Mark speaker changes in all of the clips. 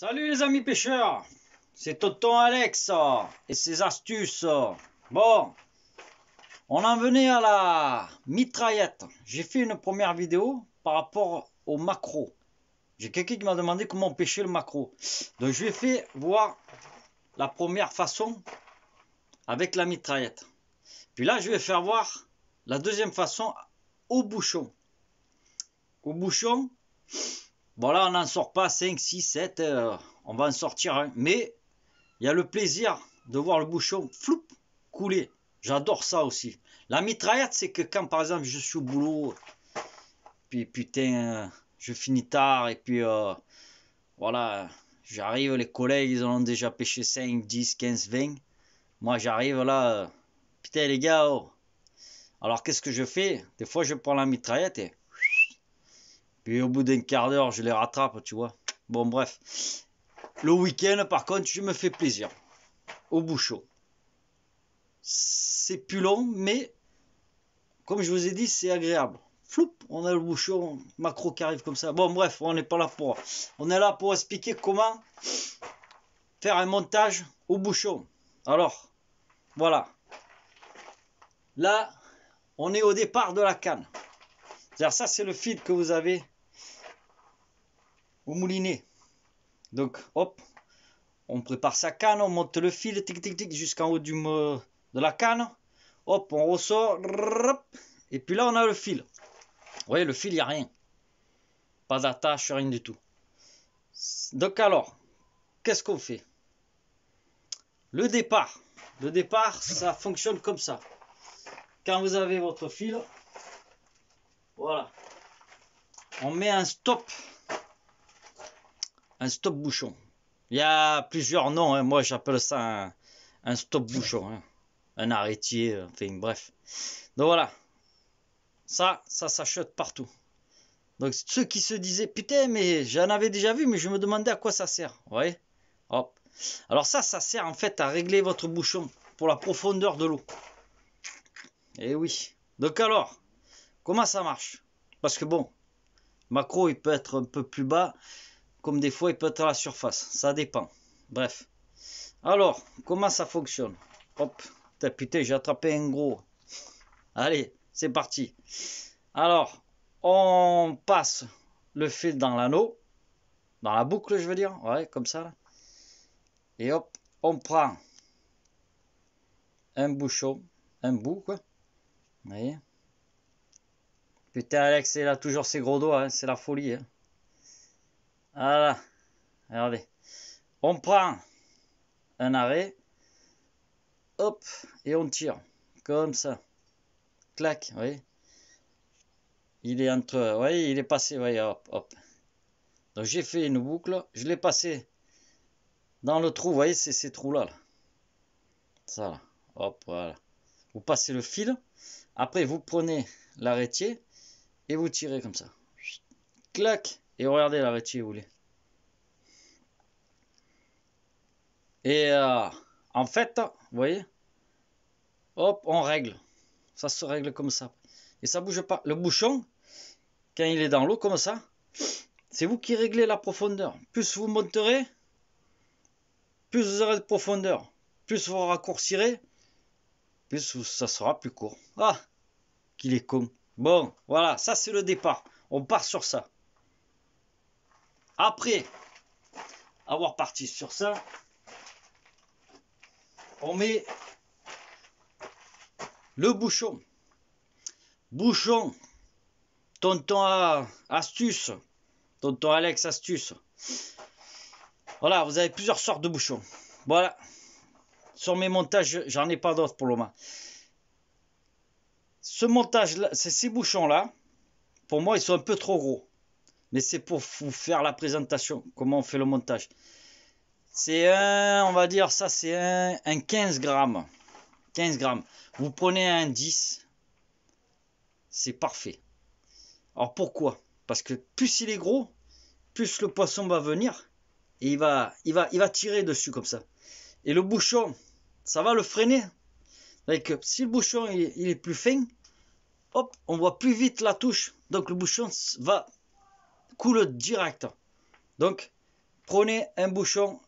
Speaker 1: Salut les amis pêcheurs, c'est Tonton Alex et ses astuces. Bon, on en venait à la mitraillette. J'ai fait une première vidéo par rapport au maquereau. J'ai quelqu'un qui m'a demandé comment pêcher le maquereau. Donc je lui ai fait voir la première façon avec la mitraillette. Puis là je vais faire voir la deuxième façon au bouchon. Au bouchon, bon là on n'en sort pas 5, 6, 7, on va en sortir un. Mais il y a le plaisir de voir le bouchon floup, couler. J'adore ça aussi. La mitraillette, c'est que quand par exemple je suis au boulot, puis putain, je finis tard et puis voilà, j'arrive, les collègues ils en ont déjà pêché 5, 10, 15, 20. Moi j'arrive là, putain les gars, oh. Alors qu'est-ce que je fais? Des fois je prends la mitraillette et puis au bout d'un quart d'heure je les rattrape, tu vois. Bon bref. Le week-end par contre je me fais plaisir au bouchon. C'est plus long, mais comme je vous ai dit, c'est agréable. Floup, on a le bouchon macro qui arrive comme ça. Bon, bref, on n'est pas là pour. On est là pour expliquer comment faire un montage au bouchon. Alors, voilà. Là, on est au départ de la canne. C'est-à-dire, ça, c'est le fil que vous avez au moulinet. Donc, hop, on prépare sa canne, on monte le fil, tic, tic, tic, jusqu'en haut de la canne. Hop, on ressort. Et puis là, on a le fil. Vous voyez, le fil, il n'y a rien. Pas d'attache, rien du tout. Donc alors, qu'est-ce qu'on fait? Le départ, ça fonctionne comme ça. Quand vous avez votre fil, voilà. On met un stop bouchon. Il y a plusieurs noms, hein. Moi j'appelle ça un stop bouchon, hein. Un arrêtier, enfin bref. Donc voilà. Ça s'achète partout. Donc ceux qui se disaient, putain, mais j'en avais déjà vu, mais je me demandais à quoi ça sert. Vous voyez? Hop. Alors ça sert en fait à régler votre bouchon pour la profondeur de l'eau. Et oui. Donc alors, comment ça marche? Parce que bon, maquereau il peut être un peu plus bas, comme des fois il peut être à la surface. Ça dépend. Bref. Alors, comment ça fonctionne? Hop. Putain, j'ai attrapé un gros. Allez, c'est parti. Alors, on passe le fil dans l'anneau, dans la boucle, je veux dire. Ouais, comme ça. Là. Et hop, on prend un bouchon, un bout, quoi. Vous voyez? Putain, Alex, il a toujours ses gros doigts, hein, c'est la folie. Hein. Voilà, regardez. On prend un arrêt, hop, et on tire, comme ça. Clac, vous voyez? Il est entre, vous voyez, il est passé, vous voyez, hop, hop. Donc j'ai fait une boucle, je l'ai passé dans le trou, vous voyez, c'est ces trous-là. Là. Ça, là. Hop, voilà. Vous passez le fil, après vous prenez l'arrêtier et vous tirez comme ça. Clac, et regardez l'arrêtier, vous voulez. Et en fait, vous voyez, hop, on règle. Ça se règle comme ça. Et ça bouge pas. Le bouchon, quand il est dans l'eau comme ça, c'est vous qui réglez la profondeur. Plus vous monterez, plus vous aurez de profondeur. Plus vous raccourcirez, plus ça sera plus court. Ah, qu'il est con. Bon, voilà, ça c'est le départ. On part sur ça. Après avoir parti sur ça, on met le bouchon. Bouchon, tonton astuce, tonton Alex astuce. Voilà, vous avez plusieurs sortes de bouchons. Voilà. Sur mes montages, j'en ai pas d'autres pour le moment. Ce montage-là, ces bouchons-là, pour moi, ils sont un peu trop gros. Mais c'est pour vous faire la présentation, comment on fait le montage. C'est on va dire ça, c'est un 15 grammes. 15 grammes. Vous prenez un 10, c'est parfait. Alors pourquoi? Parce que plus il est gros, plus le poisson va venir et il va tirer dessus comme ça. Et le bouchon, ça va le freiner. Donc, si le bouchon il est plus fin, hop, on voit plus vite la touche. Donc le bouchon va couler direct. Donc prenez un bouchon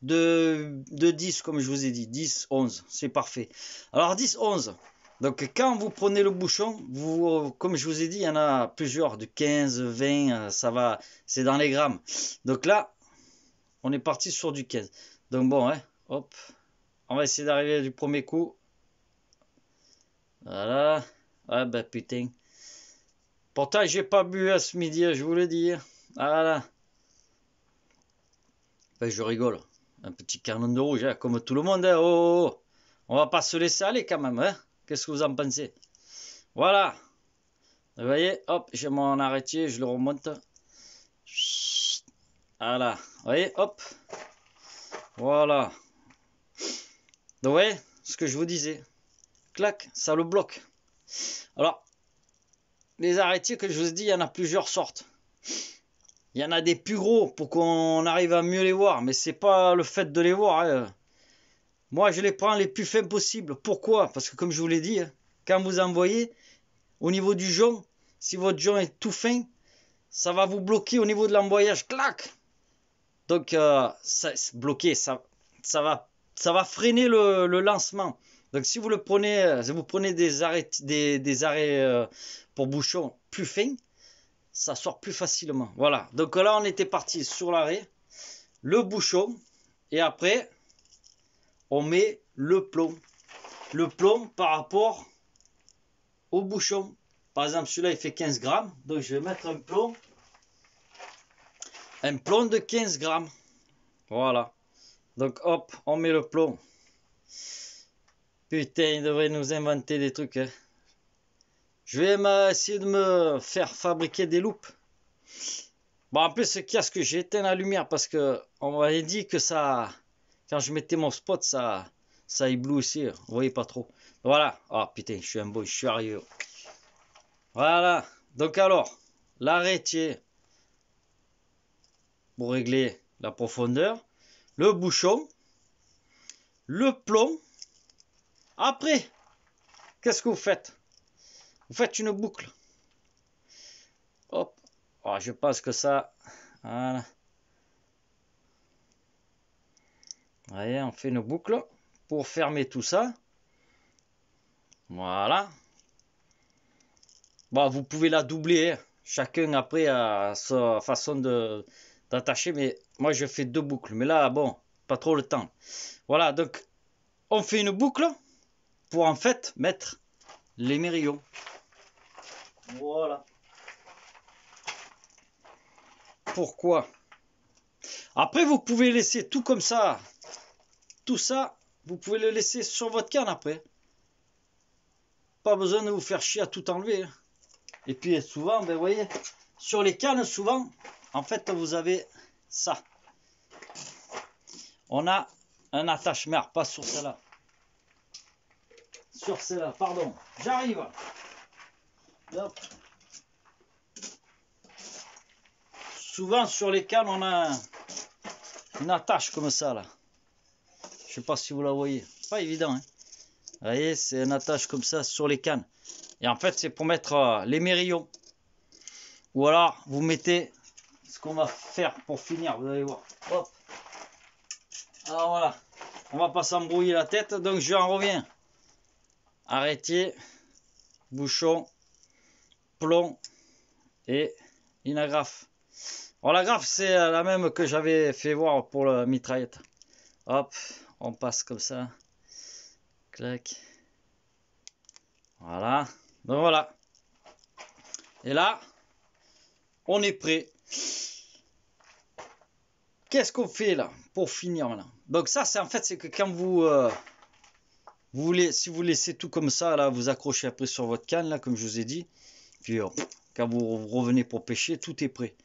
Speaker 1: de 10, comme je vous ai dit, 10, 11, c'est parfait. Alors 10, 11, donc quand vous prenez le bouchon, vous, comme je vous ai dit, il y en a plusieurs, de 15, 20, ça va, c'est dans les grammes. Donc là, on est parti sur du 15. Donc bon, hein, hop, on va essayer d'arriver du premier coup. Voilà, ah ben putain. Pourtant, j'ai pas bu à ce midi, je vous le dis. Voilà. Ben, je rigole. Un petit canon de rouge, hein, comme tout le monde. Hein. Oh, oh, oh. On va pas se laisser aller quand même. Hein. Qu'est-ce que vous en pensez? Voilà. Vous voyez, hop, j'ai mon arrêtier, je le remonte. Voilà. Vous voyez, hop. Voilà. Donc, vous voyez ce que je vous disais. Clac, ça le bloque. Alors, les arrêtiers que je vous ai dit, il y en a plusieurs sortes. Il y en a des plus gros pour qu'on arrive à mieux les voir, mais c'est pas le fait de les voir. Hein. Moi, je les prends les plus fins possibles. Pourquoi? Parce que comme je vous l'ai dit, hein, quand vous envoyez, au niveau du jonc, si votre jonc est tout fin, ça va vous bloquer au niveau de l'emboyage. Clac! Donc, ça, bloqué, ça va freiner le lancement. Donc, si vous le prenez, si vous prenez des arrêts pour bouchons plus fins, ça sort plus facilement. Voilà. Donc là, on était parti sur l'arrêt, le bouchon, et après, on met le plomb. Le plomb par rapport au bouchon. Par exemple, celui-là, il fait 15 grammes. Donc, je vais mettre un plomb. Un plomb de 15 grammes. Voilà. Donc, hop, on met le plomb. Putain, il devrait nous inventer des trucs. Hein. Je vais essayer de me faire fabriquer des loupes. Bon, en plus, ce qu'il y a, c'est que j'ai éteint la lumière parce que on m'avait dit que ça, quand je mettais mon spot, ça éblouissait. Vous voyez pas trop. Voilà. Ah, putain, je suis un beau, je suis arrivé. Voilà. Donc alors, l'arrêtier pour régler la profondeur, le bouchon, le plomb. Après, qu'est-ce que vous faites? Vous faites une boucle. Hop. Oh, je pense que ça... Voilà. Voyez, on fait une boucle pour fermer tout ça. Voilà. Bon, vous pouvez la doubler. Hein. Chacun après a sa façon d'attacher. Mais moi, je fais 2 boucles. Mais là, bon, pas trop le temps. Voilà, donc, on fait une boucle pour en fait mettre les mérillons. Voilà. Pourquoi? Après, vous pouvez laisser tout comme ça. Tout ça, vous pouvez le laisser sur votre canne après. Pas besoin de vous faire chier à tout enlever. Et puis souvent, ben, vous voyez, sur les cannes, souvent, en fait, vous avez ça. On a un attachement, pas sur celle-là. Sur celle-là, pardon. J'arrive. Hop. Souvent, sur les cannes, on a une attache comme ça, là. Je sais pas si vous la voyez. Pas évident, hein. Vous voyez, c'est une attache comme ça sur les cannes. Et en fait, c'est pour mettre les mérillons. Ou alors, vous mettez ce qu'on va faire pour finir. Vous allez voir. Hop. Alors voilà. On va pas s'embrouiller la tête. Donc, j'en reviens. Arrêtier, bouchon, plomb et une agrafe. Alors, l'agrafe, c'est la même que j'avais fait voir pour la mitraillette. Hop, on passe comme ça. Clac. Voilà. Donc voilà. Et là, on est prêt. Qu'est-ce qu'on fait là pour finir là? Donc ça, c'est en fait, c'est que quand vous voulez, si vous laissez tout comme ça, là, vous accrochez après sur votre canne, là, comme je vous ai dit. Puis quand vous revenez pour pêcher, tout est prêt.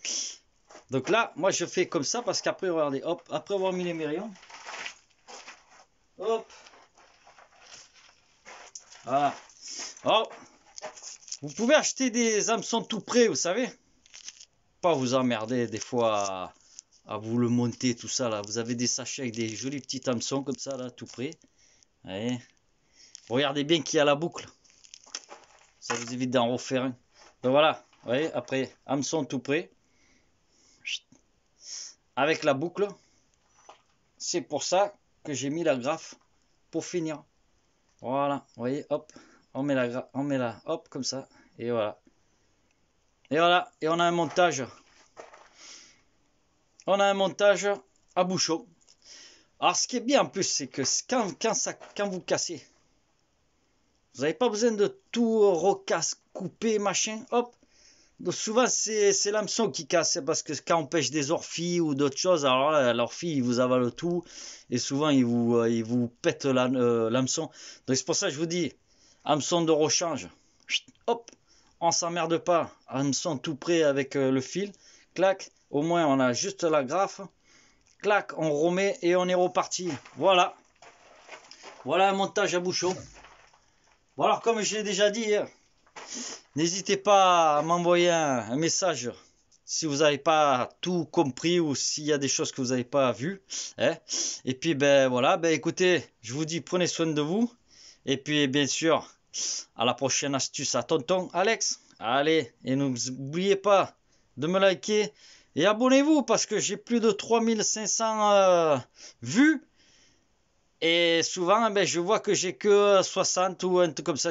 Speaker 1: Donc là, moi, je fais comme ça parce qu'après, regardez, hop, après avoir mis les mérillons, hop, voilà. Alors, vous pouvez acheter des hameçons tout prêts, vous savez. Pas vous emmerder des fois à vous le monter, tout ça là. Vous avez des sachets avec des jolis petits hameçons comme ça là, tout prêts. Allez. Regardez bien qu'il y a la boucle. Ça vous évite d'en refaire un. Donc voilà, vous voyez, après, hameçon tout prêt. avec la boucle. C'est pour ça que j'ai mis la graffe pour finir. Voilà, vous voyez, hop, on met la, hop, comme ça, et voilà. Et voilà, et on a un montage. On a un montage à bouchon. Alors, ce qui est bien en plus, c'est que quand vous cassez, vous n'avez pas besoin de tout recasse, couper, machin, hop. Donc souvent, c'est l'hameçon qui casse, parce que quand on pêche des orphies ou d'autres choses, alors là, l'orphie, il vous avale tout, et souvent, il vous pète l'hameçon. Donc c'est pour ça que je vous dis, hameçon de rechange, hop, on s'emmerde pas, hameçon tout près avec le fil, clac, au moins on a juste la graffe, clac, on remet et on est reparti. Voilà, voilà un montage à bouchon. Bon alors, comme je l'ai déjà dit, n'hésitez pas à m'envoyer un message si vous n'avez pas tout compris ou s'il y a des choses que vous n'avez pas vues. Hein. Et puis ben voilà, ben écoutez, je vous dis prenez soin de vous. Et puis bien sûr, à la prochaine astuce à tonton Alex. Allez, et n'oubliez pas de me liker et abonnez-vous parce que j'ai plus de 3500 vues. Et souvent, ben, je vois que j'ai que 60 ou un truc comme ça.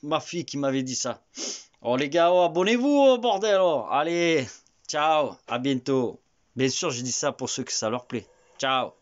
Speaker 1: Ma fille qui m'avait dit ça. Oh les gars, oh, abonnez-vous au bordel. Oh. Allez, ciao, à bientôt. Bien sûr, je dis ça pour ceux que ça leur plaît. Ciao.